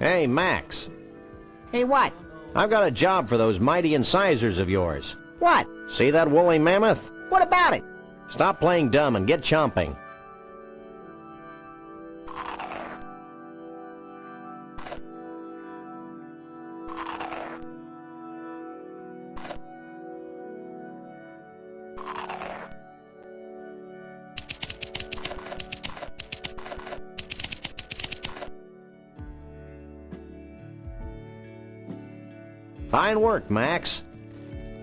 Hey, Max. Hey, what? I've got a job for those mighty incisors of yours. What? See that woolly mammoth? What about it? Stop playing dumb and get chomping. Fine work, Max.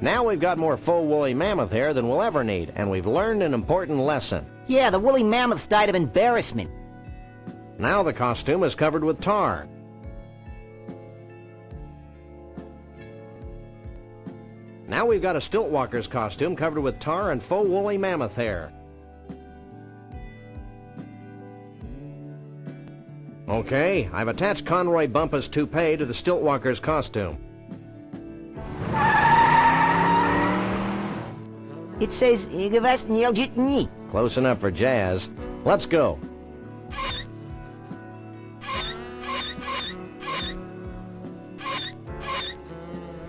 Now we've got more full woolly mammoth hair than we'll ever need, and we've learned an important lesson. Yeah, the woolly mammoths died of embarrassment. Now the costume is covered with tar. Now we've got a stilt walker's costume covered with tar and faux woolly mammoth hair. Okay, I've attached Conroy Bumpus' toupee to the stilt walker's costume. It says, Close enough for jazz. Let's go.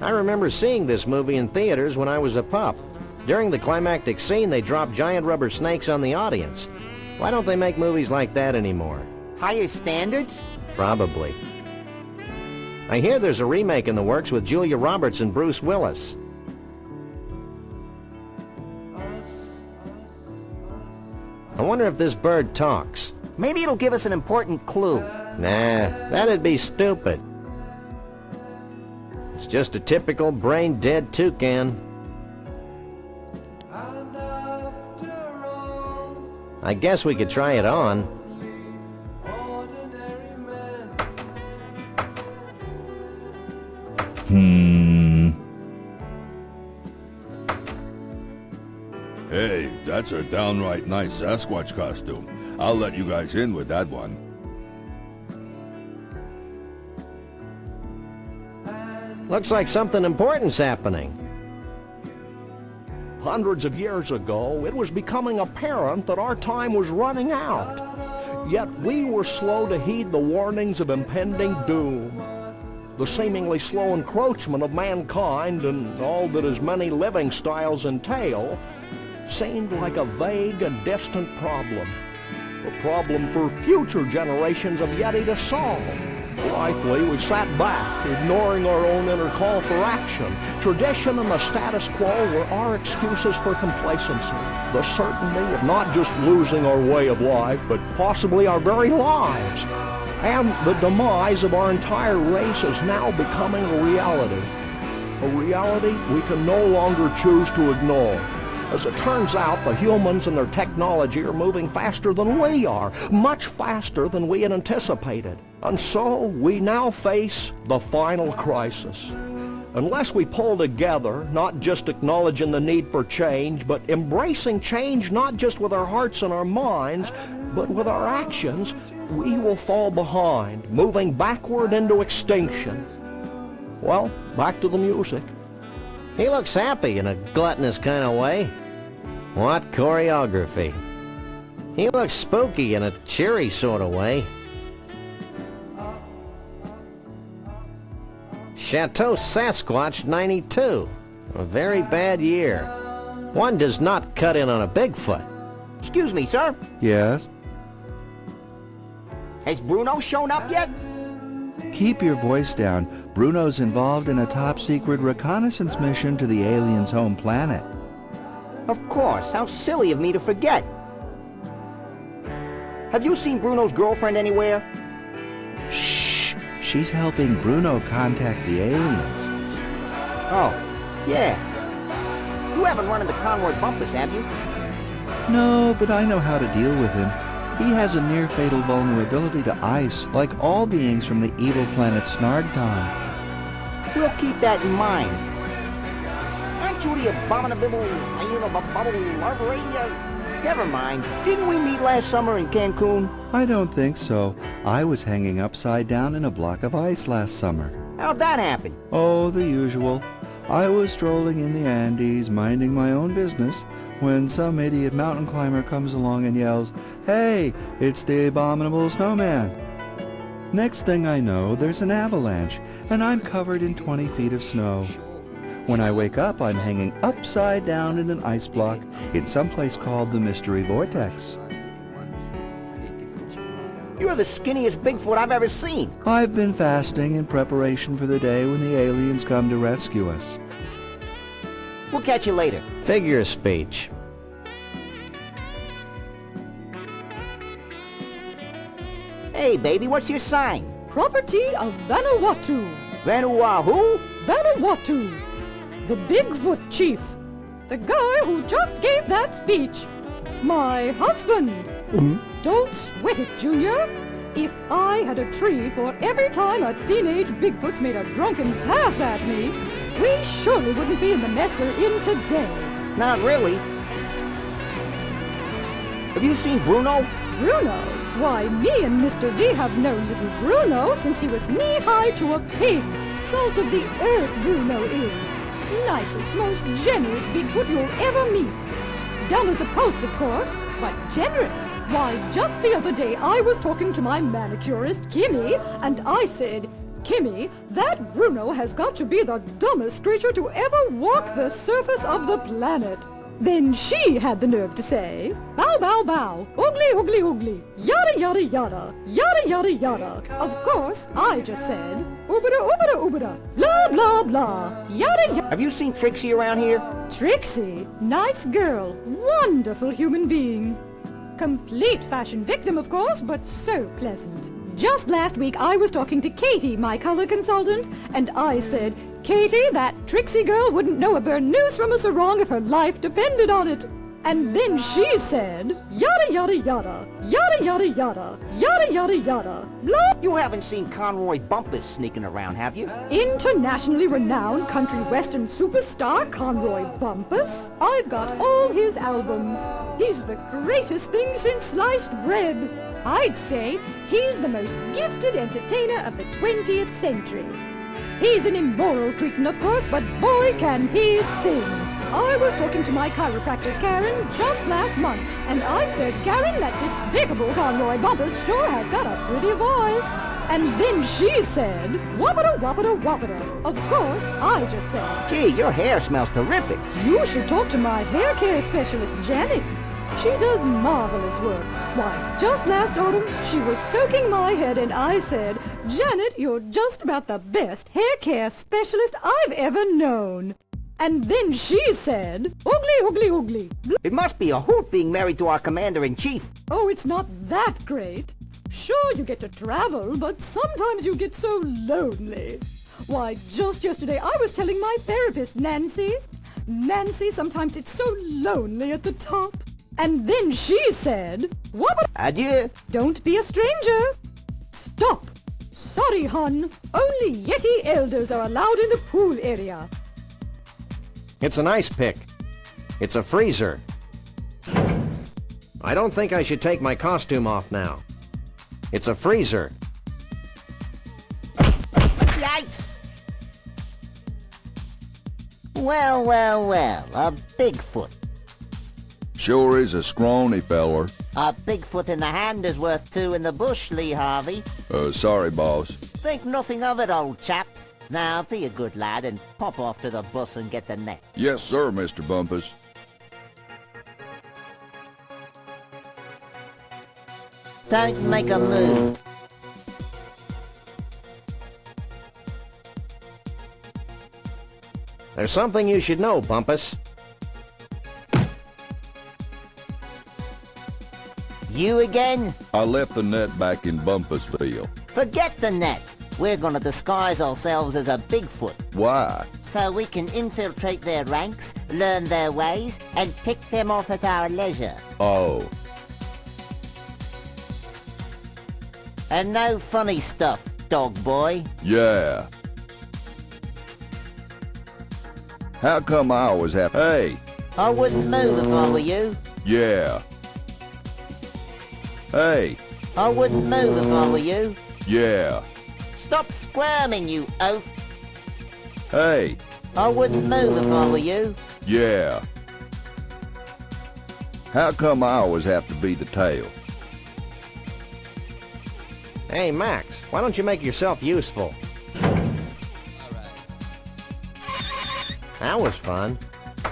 I remember seeing this movie in theaters when I was a pup. During the climactic scene, they dropped giant rubber snakes on the audience. Why don't they make movies like that anymore? Higher standards? Probably. I hear there's a remake in the works with Julia Roberts and Bruce Willis. I wonder if this bird talks. Maybe it'll give us an important clue. Nah, that'd be stupid. It's just a typical brain-dead toucan. I guess we could try it on. Hey, that's a downright nice Sasquatch costume. I'll let you guys in with that one. Looks like something important's happening. Hundreds of years ago, it was becoming apparent that our time was running out. Yet we were slow to heed the warnings of impending doom. The seemingly slow encroachment of mankind and all that his many living styles entail seemed like a vague and distant problem. A problem for future generations of Yeti to solve. Likely, we sat back, ignoring our own inner call for action. Tradition and the status quo were our excuses for complacency. The certainty of not just losing our way of life, but possibly our very lives. And the demise of our entire race is now becoming a reality. A reality we can no longer choose to ignore. As it turns out, the humans and their technology are moving faster than we are, much faster than we had anticipated. And so we now face the final crisis. Unless we pull together, not just acknowledging the need for change, but embracing change not just with our hearts and our minds, but with our actions, we will fall behind, moving backward into extinction. Well, back to the music. He looks happy in a gluttonous kind of way. What choreography. He looks spooky in a cheery sort of way. Chateau Sasquatch 92. A very bad year. One does not cut in on a Bigfoot. Excuse me, sir. Yes? Has Bruno shown up yet? Keep your voice down. Bruno's involved in a top-secret reconnaissance mission to the aliens' home planet. Of course. How silly of me to forget. Have you seen Bruno's girlfriend anywhere? Shh! She's helping Bruno contact the aliens. Oh, yeah. You haven't run into Conroy Bumpus, have you? No, but I know how to deal with him. He has a near-fatal vulnerability to ice, like all beings from the evil planet Snargton. We'll keep that in mind. Aren't you the abominable larvae? Never mind. Didn't we meet last summer in Cancun? I don't think so. I was hanging upside down in a block of ice last summer. How'd that happen? Oh, the usual. I was strolling in the Andes, minding my own business, when some idiot mountain climber comes along and yells, "Hey, it's the abominable snowman." Next thing I know, there's an avalanche, and I'm covered in 20 feet of snow. When I wake up, I'm hanging upside down in an ice block in some place called the Mystery Vortex. You're the skinniest Bigfoot I've ever seen. I've been fasting in preparation for the day when the aliens come to rescue us. We'll catch you later. Figure of speech. Hey, baby, what's your sign? Property of Vanuatu. Vanuatu? Vanuatu. The Bigfoot chief. The guy who just gave that speech. My husband. Don't sweat it, Junior. If I had a tree for every time a teenage Bigfoot's made a drunken pass at me, we surely wouldn't be in the mess we're in today. Not really. Have you seen Bruno? Bruno? Why, me and Mr. V have known little Bruno since he was knee-high to a pig. Salt of the earth, Bruno is. Nicest, most generous Bigfoot you'll ever meet. Dumb as a post, of course, but generous. Why, just the other day I was talking to my manicurist, Kimmy, and I said, Kimmy, that Bruno has got to be the dumbest creature to ever walk the surface of the planet. Then she had the nerve to say, bow, bow, bow, oogly, oogly, oogly, yada, yada, yada, yada, yada, yada. Of course, I just said, oobada, oobada, oobada, blah, blah, blah, yada, yada. Have you seen Trixie around here? Trixie, nice girl, wonderful human being. Complete fashion victim, of course, but so pleasant. Just last week I was talking to Katie, my color consultant, and I said, Katie, that Trixie girl wouldn't know a burnoose from a sarong if her life depended on it. And then she said, yada, yada, yada, yada, yada, yada, yada, yada, yada, blah. You haven't seen Conroy Bumpus sneaking around, have you? Internationally renowned country western superstar Conroy Bumpus. I've got all his albums. He's the greatest thing since sliced bread. I'd say he's the most gifted entertainer of the 20th century. He's an immoral cretin, of course, but boy can he sing. I was talking to my chiropractor, Karen, just last month, and I said, Karen, that despicable Conroy Bumpus sure has got a pretty voice. And then she said, whoppida, whoppida, whoppida. Of course, I just said, Gee, your hair smells terrific. you should talk to my hair care specialist, Janet. She does marvelous work. Why, just last autumn, she was soaking my head and I said, Janet, you're just about the best hair care specialist I've ever known. And then she said, oogly, oogly, oogly. It must be a hoot being married to our commander-in-chief. Oh, it's not that great. Sure, you get to travel, but sometimes you get so lonely. Why, just yesterday I was telling my therapist, Nancy, sometimes it's so lonely at the top. And then she said, what? Adieu. Don't be a stranger. Stop. Sorry, hon. Only Yeti elders are allowed in the pool area. It's an ice pick. It's a freezer. I don't think I should take my costume off now. It's a freezer. Yikes. Well, well, well, a Bigfoot. Sure is a scrawny feller. A Bigfoot in the hand is worth two in the bush, Lee Harvey. Sorry, boss. Think nothing of it, old chap. Now, be a good lad and pop off to the bus and get the net. Yes, sir, Mr. Bumpus. Don't make a move. There's something you should know, Bumpus. You again? I left the net back in Bumpusville. Forget the net. We're gonna disguise ourselves as a Bigfoot, Why? so we can infiltrate their ranks, learn their ways, and pick them off at our leisure. Oh. And no funny stuff, dog boy. Yeah. How come I always have... Hey! I wouldn't move if I were you. Yeah. Hey! I wouldn't move if I were you. Yeah. Stop squirming, you oaf. Hey! I wouldn't move if I were you. Yeah. How come I always have to be the tail? Hey, Max, why don't you make yourself useful? That was fun.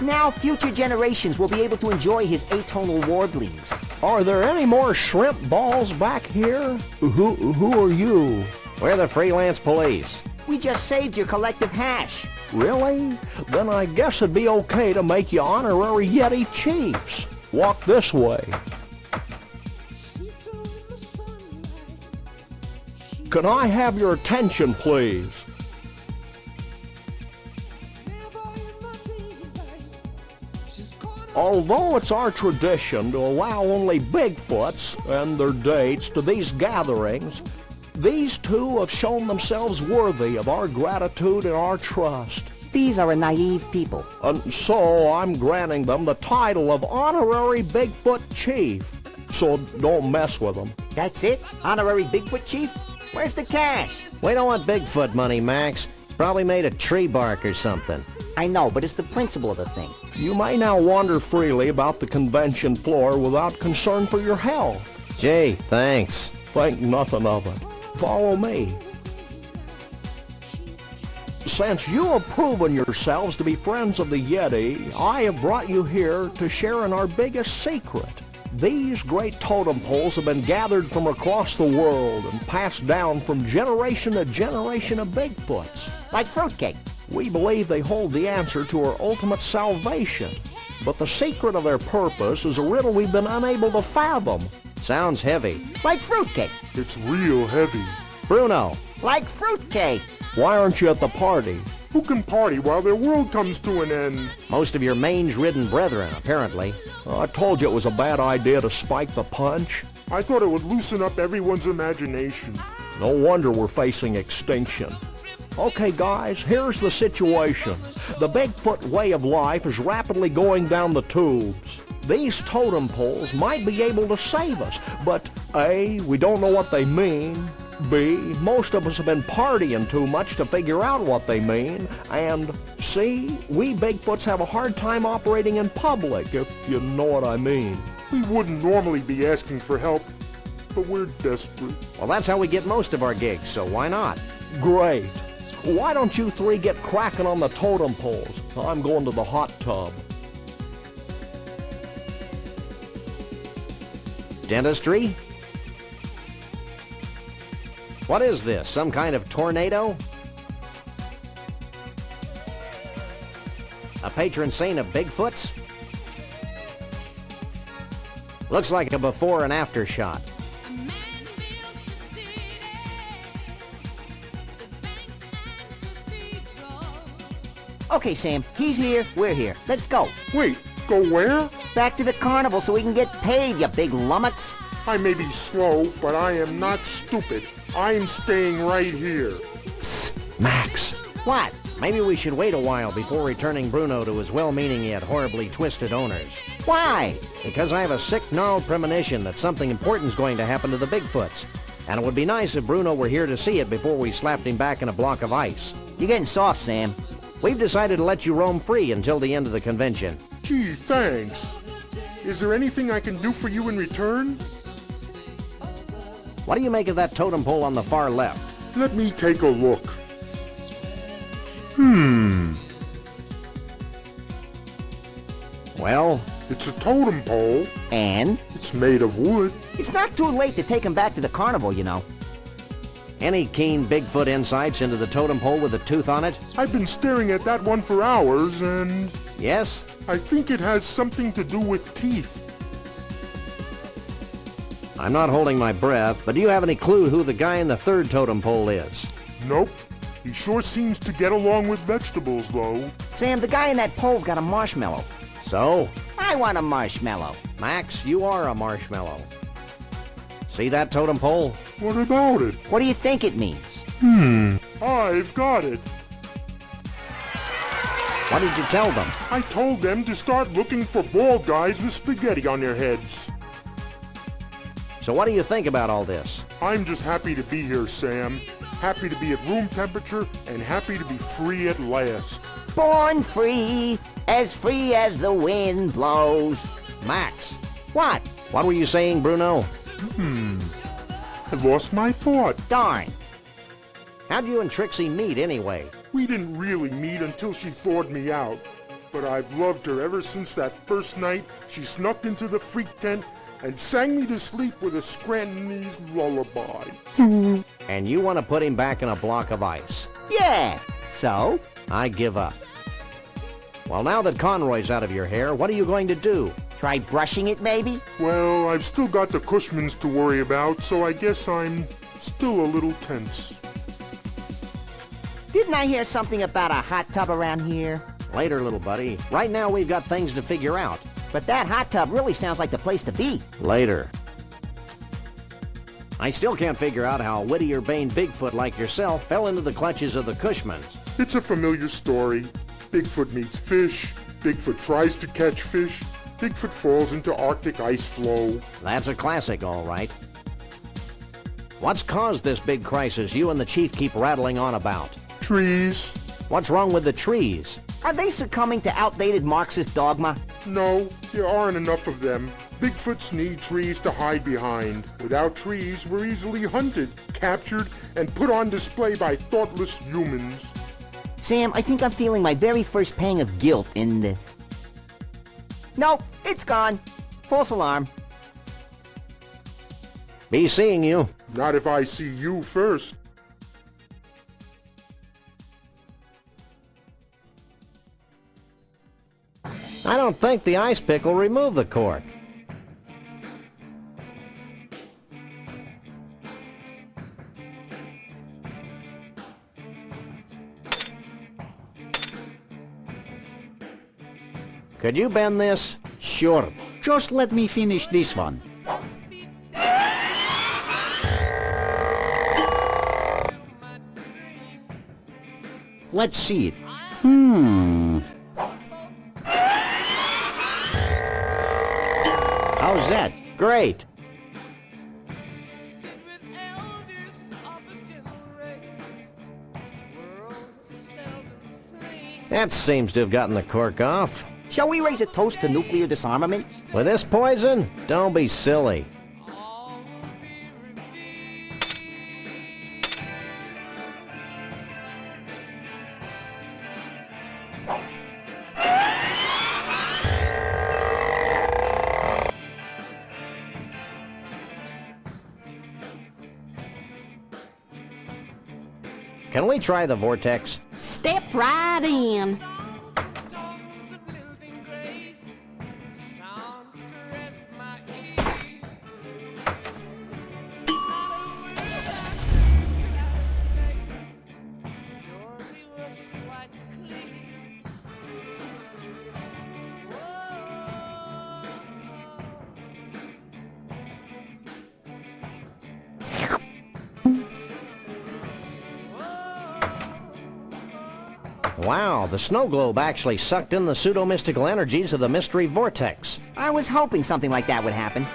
Now future generations will be able to enjoy his atonal warblings. Are there any more shrimp balls back here? Who are you? We're the freelance police. We just saved your collective hash. Really? Then I guess it'd be okay to make you honorary Yeti chiefs. Walk this way. Can I have your attention, please? Although it's our tradition to allow only Bigfoots and their dates to these gatherings, these two have shown themselves worthy of our gratitude and our trust. These are a naive people. And so I'm granting them the title of Honorary Bigfoot Chief. So don't mess with them. That's it? Honorary Bigfoot Chief? Where's the cash? We don't want Bigfoot money, Max. It's probably made of tree bark or something. I know, but it's the principle of the thing. You may now wander freely about the convention floor without concern for your health. Gee, thanks. Think nothing of it. Follow me. Since you have proven yourselves to be friends of the Yeti, I have brought you here to share in our biggest secret. These great totem poles have been gathered from across the world and passed down from generation to generation of Bigfoots. Like fruitcake. We believe they hold the answer to our ultimate salvation, but the secret of their purpose is a riddle we've been unable to fathom. Sounds heavy. Like fruitcake. It's real heavy. Bruno, Like fruitcake. Why aren't you at the party? Who can party while their world comes to an end? most of your mange-ridden brethren, apparently. I told you it was a bad idea to spike the punch. I thought it would loosen up everyone's imagination. No wonder we're facing extinction. Okay, guys, here's the situation. The Bigfoot way of life is rapidly going down the tubes. These totem poles might be able to save us, but A, we don't know what they mean. B, most of us have been partying too much to figure out what they mean. And C, we Bigfoots have a hard time operating in public, if you know what I mean. We wouldn't normally be asking for help, but we're desperate. Well, that's how we get most of our gigs, so why not? Great. Why don't you three get cracking on the totem poles? I'm going to the hot tub. Dentistry? What is this, some kind of tornado? A patron saint of Bigfoots? Looks like a before and after shot. Okay, Sam, he's here, we're here. Let's go. Wait, go where? Back to the carnival so we can get paid, you big lummox. I may be slow, but I am not stupid. I'm staying right here. Max, What? maybe we should wait a while before returning Bruno to his well-meaning yet horribly twisted owners. Why? Because I have a sick, gnarled premonition that something important's going to happen to the Bigfoots. And it would be nice if Bruno were here to see it before we slapped him back in a block of ice. You're getting soft, Sam. We've decided to let you roam free until the end of the convention. Gee, thanks. Is there anything I can do for you in return? What do you make of that totem pole on the far left? Let me take a look. Well, It's a totem pole. And? It's made of wood. It's not too late to take him back to the carnival, you know. any keen Bigfoot insights into the totem pole with a tooth on it? I've been staring at that one for hours, and Yes? I think it has something to do with teeth. I'm not holding my breath, but do you have any clue who the guy in the third totem pole is? Nope. He sure seems to get along with vegetables, though. Sam, the guy in that pole's got a marshmallow. So, I want a marshmallow. Max, you are a marshmallow. See that totem pole? What about it? What do you think it means? I've got it. What did you tell them? I told them to start looking for bald guys with spaghetti on their heads. So what do you think about all this? I'm just happy to be here, Sam. Happy to be at room temperature and happy to be free at last. Born free as the wind blows. Max, What? what were you saying, Bruno? I lost my thought. Darn. How'd you and Trixie meet anyway? We didn't really meet until she thawed me out. But I've loved her ever since that first night she snuck into the freak tent and sang me to sleep with a Scrantonese lullaby. And you want to put him back in a block of ice? Yeah. So? I give up. Well, now that Conroy's out of your hair, what are you going to do? Try brushing it, maybe? Well, I've still got the Cushmans to worry about, so I guess I'm still a little tense. Didn't I hear something about a hot tub around here? Later, little buddy. Right now, we've got things to figure out. But that hot tub really sounds like the place to be. Later. I still can't figure out how Whittier-Bane Bigfoot like yourself fell into the clutches of the Cushmans. It's a familiar story. Bigfoot meets fish. Bigfoot tries to catch fish. Bigfoot falls into Arctic ice flow. That's a classic, all right. What's caused this big crisis you and the chief keep rattling on about? Trees. What's wrong with the trees? Are they succumbing to outdated Marxist dogma? No, there aren't enough of them. Bigfoots need trees to hide behind. Without trees, we're easily hunted, captured, and put on display by thoughtless humans. Sam, I think I'm feeling my very first pang of guilt in the... Nope, it's gone. False alarm. Be seeing you. Not if I see you first. I don't think the ice pick will remove the cork. Could you bend this? Sure. Just let me finish this one. Let's see it. How's that? Great. That seems to have gotten the cork off. Shall we raise a toast to nuclear disarmament? With this poison? Don't be silly. Can we try the vortex? Step right in. Wow, the snow globe actually sucked in the pseudo-mystical energies of the mystery vortex. I was hoping something like that would happen.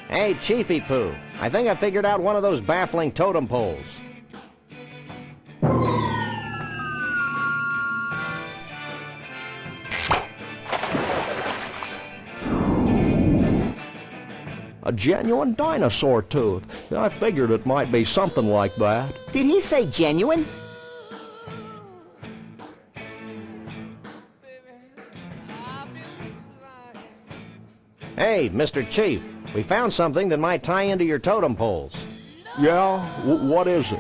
Hey, Chiefy Poo, I think I figured out one of those baffling totem poles. A genuine dinosaur tooth. I figured it might be something like that. Did he say genuine? Hey, Mr. Chief, we found something that might tie into your totem poles. Yeah? What is it?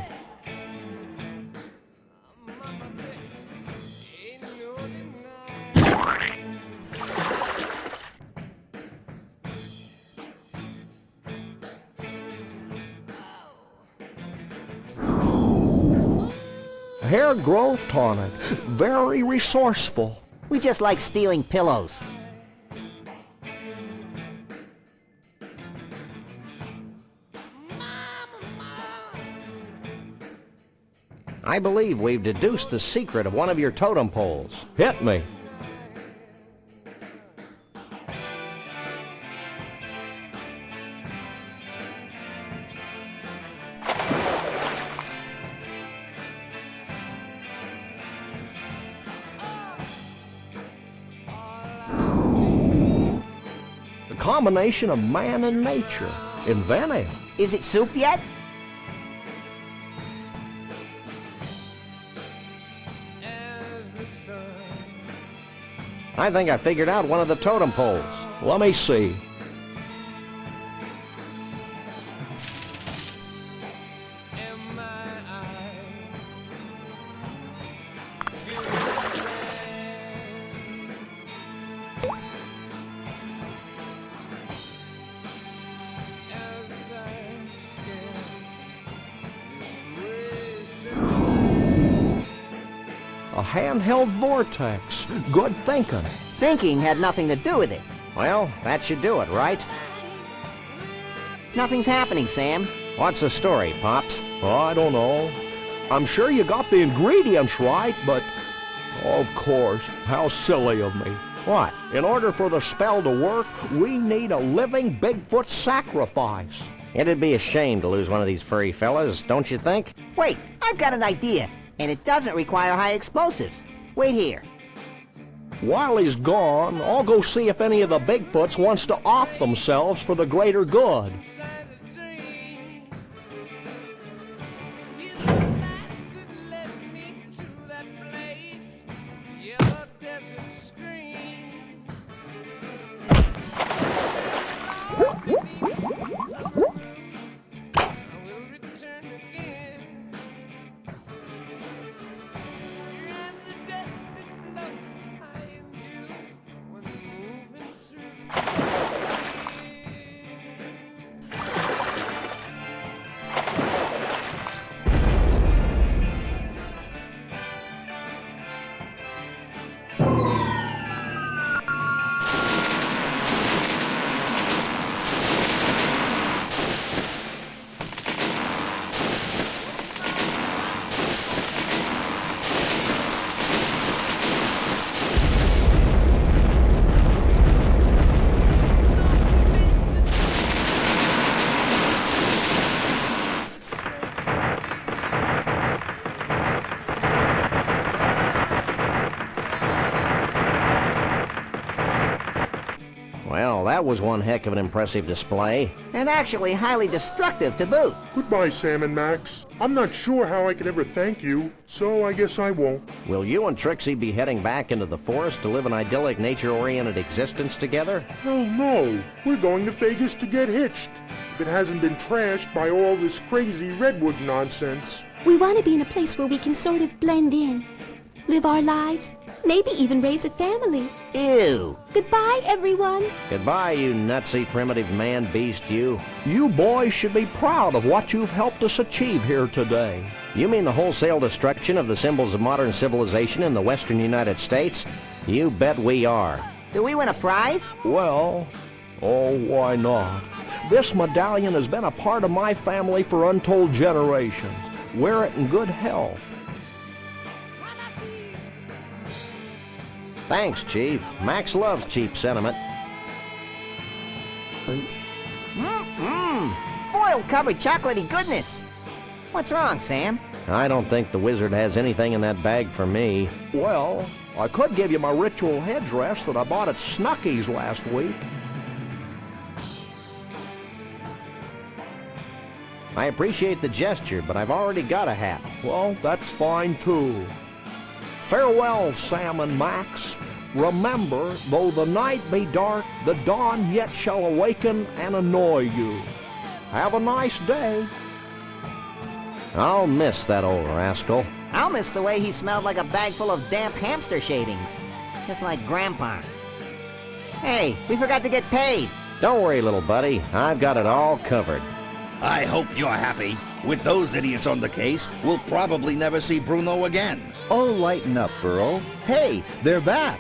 Hair growth tonic. Very resourceful. We just like stealing pillows. I believe we've deduced the secret of one of your totem poles. Hit me. combination of man and nature. Inventive. Is it soup yet? I think I figured out one of the totem poles. Let me see. A handheld vortex. Good thinking. Thinking had nothing to do with it. Well, that should do it, right? Nothing's happening, Sam. What's the story, Pops? Oh, I don't know. I'm sure you got the ingredients right, but... Of course, how silly of me. What? In order for the spell to work, we need a living Bigfoot sacrifice. It'd be a shame to lose one of these furry fellas, don't you think? Wait, I've got an idea. And it doesn't require high explosives. Wait here. While he's gone, I'll go see if any of the Bigfoots wants to off themselves for the greater good. Well, that was one heck of an impressive display. And actually highly destructive to boot. Goodbye, Sam and Max. I'm not sure how I could ever thank you, so I guess I won't. Will you and Trixie be heading back into the forest to live an idyllic, nature-oriented existence together? Oh no, we're going to Vegas to get hitched. If it hasn't been trashed by all this crazy redwood nonsense. We want to be in a place where we can sort of blend in, live our lives, maybe even raise a family. Ew. Goodbye, everyone. Goodbye, you nutsy primitive man-beast, you. You boys should be proud of what you've helped us achieve here today. You mean the wholesale destruction of the symbols of modern civilization in the western United States? You bet we are. Do we win a prize? Well, oh, why not? This medallion has been a part of my family for untold generations. Wear it in good health. Thanks, Chief. Max loves cheap sentiment. Boiled covered chocolatey goodness. What's wrong, Sam? I don't think the wizard has anything in that bag for me. Well, I could give you my ritual headdress that I bought at Snucky's last week. I appreciate the gesture, but I've already got a hat. Well, that's fine, too. Farewell, Sam and Max. Remember, though the night be dark, the dawn yet shall awaken and annoy you. Have a nice day. I'll miss that old rascal. I'll miss the way he smelled like a bag full of damp hamster shavings. Just like Grandpa. Hey, we forgot to get paid. Don't worry, little buddy. I've got it all covered. I hope you're happy. With those idiots on the case, we'll probably never see Bruno again. Oh, lighten up, Burl. Hey, they're back.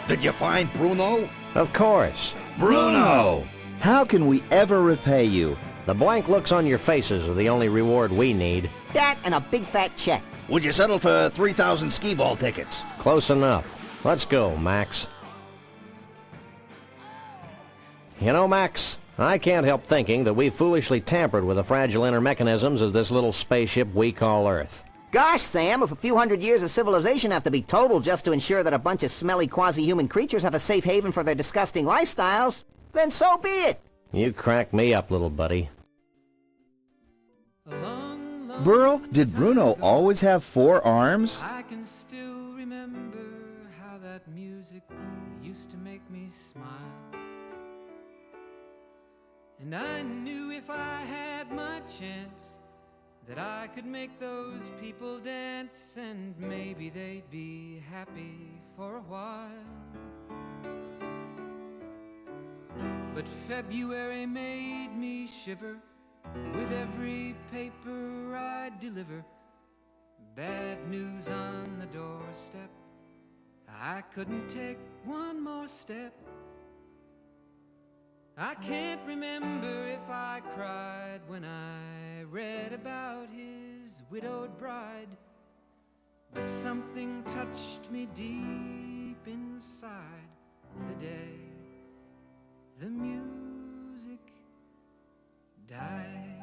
Did you find Bruno? Of course. Bruno! How can we ever repay you? The blank looks on your faces are the only reward we need. That and a big fat check. Would you settle for 3,000 skee-ball tickets? Close enough. Let's go, Max. You know, Max, I can't help thinking that we've foolishly tampered with the fragile inner mechanisms of this little spaceship we call Earth. Gosh, Sam, if a few hundred years of civilization have to be totaled just to ensure that a bunch of smelly quasi-human creatures have a safe haven for their disgusting lifestyles, then so be it. You crack me up, little buddy. Burl, did Bruno always have 4 arms? I can still remember how that music used to make me smile. And I knew if I had my chance that I could make those people dance, and maybe they'd be happy for a while. But February made me shiver with every paper I deliver. Bad news on the doorstep, I couldn't take one more step. I can't remember if I cried when I read about his widowed bride, but something touched me deep inside the day the music died.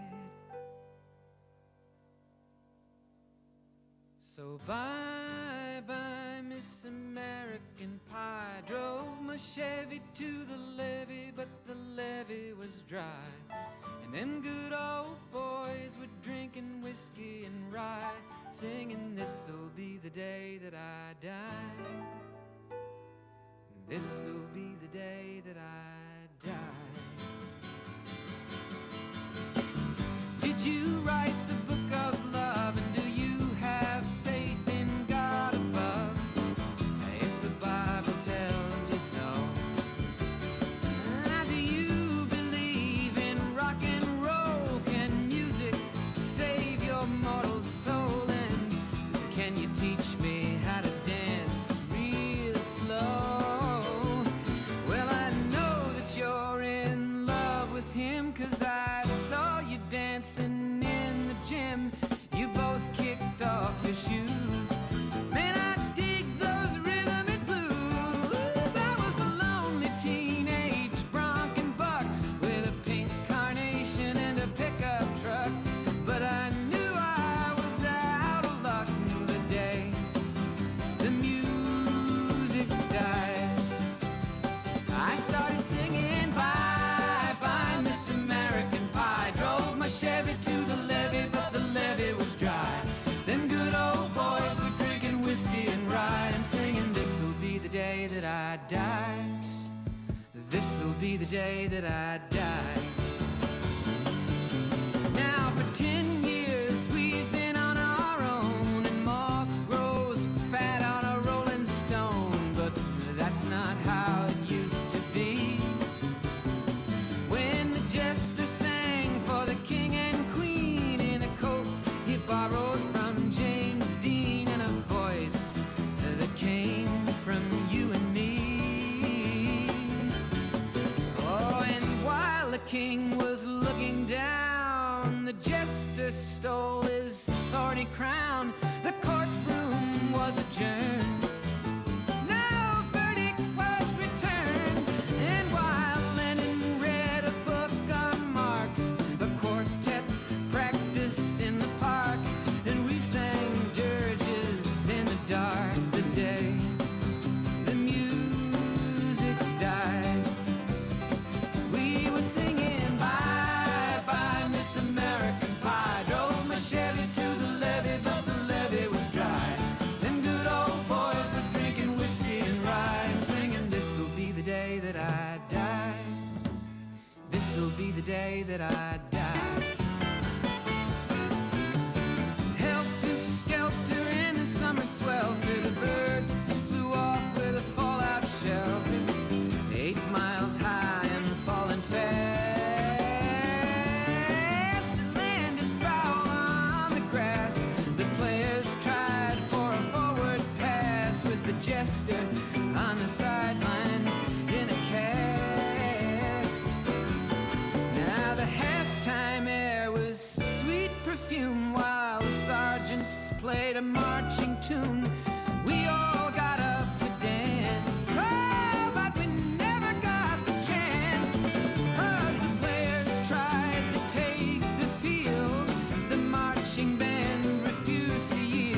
So bye-bye, Miss American Pie. Drove my Chevy to the levee, but the levee was dry. And them good old boys were drinking whiskey and rye, singing, this'll be the day that I die. This'll be the day that I die. Did you write the book of love, and do you have faith in God above? If the Bible tells you so. Do you believe in rock and roll? Can music save your mortal soul? And can you teach me how to dance real slow? Well, I know that you're in love with him, 'cause I saw you dancing in the gym. You both kicked off your shoes. Man, I dig those rhythm and blues. I was a lonely teenage bronc and buck with a pink carnation and a pickup truck, but I knew I was out of luck the day the music died. I started singing bye-bye, Miss American Pie. Drove my Chevy to the levee, but the levee was dry. Them good old boys were drinking whiskey and rye and singing, this'll be the day that I die. This'll be the day that I die. Now for 10 years we've been on our own, and moss grows fat on a rolling stone, but that's not how it used to be. When the jester sang for the king and queen in a coat he borrowed from James Dean, and a voice that came from you and me. Oh, and while the king was looking down, the jester stole his thorny crown. The courtroom was adjourned. No verdict was returned. And while Lennon read a book on Marx, the quartet practiced in the park, and we sang dirges in the dark the day the music died. We were singing bye-bye, Miss American Pie. Drove my Chevy to the levee, but the levee was dry. Them good old boys were drinking whiskey and rye and singing, this'll be the day that I die. This'll be the day that I die. Helter-skelter in the summer swelter, the birds flew off with a fallout shelter. 8 miles high and falling fast, landed foul on the grass. The players tried for a forward pass with the jester on the sidelines in a cast. Now the halftime air was sweet perfume while the sergeants played a marching tune. We all got up to dance, oh, but we never got the chance, 'cause the players tried to take the field. The marching band refused to yield.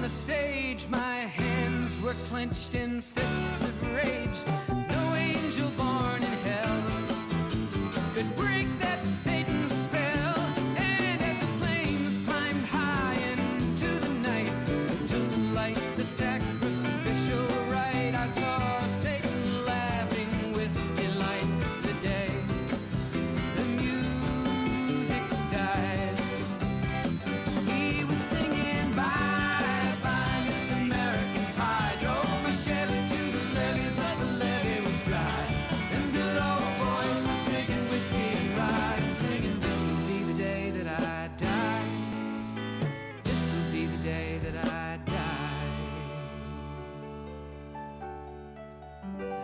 the stage, my hands were clenched in fists of rage. No angel born in hell could break that Satan's spell. And as the flames climbed high into the night to light the sacrificial rite, I saw Satan laughing with delight the day the music died. He was singing bye bye Miss American Pie, drove my Chevy to the levee, but the levee was dry. And good old boys were drinking whiskey and rye and singing, this'll be the day that I die. This'll be the day that I die.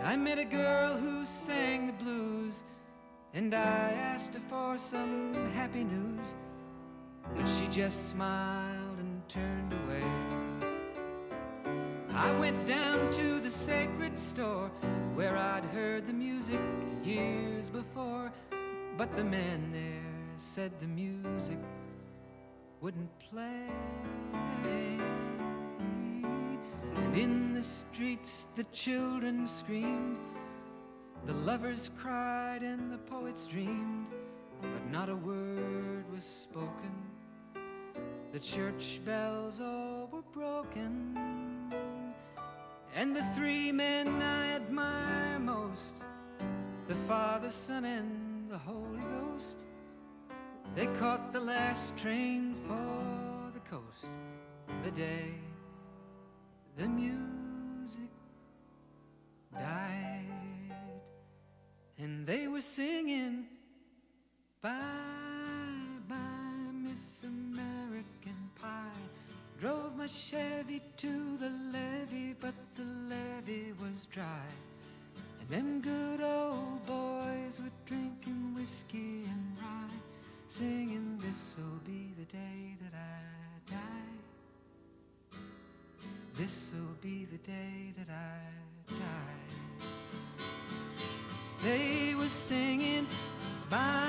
I met a girl who sang the blues, and I asked her for some happy news, but she just smiled and turned away. I went down to the sacred store where I'd heard the music years before, but the man there said the music wouldn't play. And in the streets the children screamed, the lovers cried and the poets dreamed, but not a word was spoken. The church bells all were broken. And the three men I admire most, the Father, Son, and the Holy Ghost, they caught the last train for the coast the day the music died. And they were singing bye bye Miss American Pie, drove my Chevy to the levee, but the levee was dry. And them good old boys were drinking whiskey and rye, singing, this'll be the day that I die. This'll be the day that I die. They were singing bye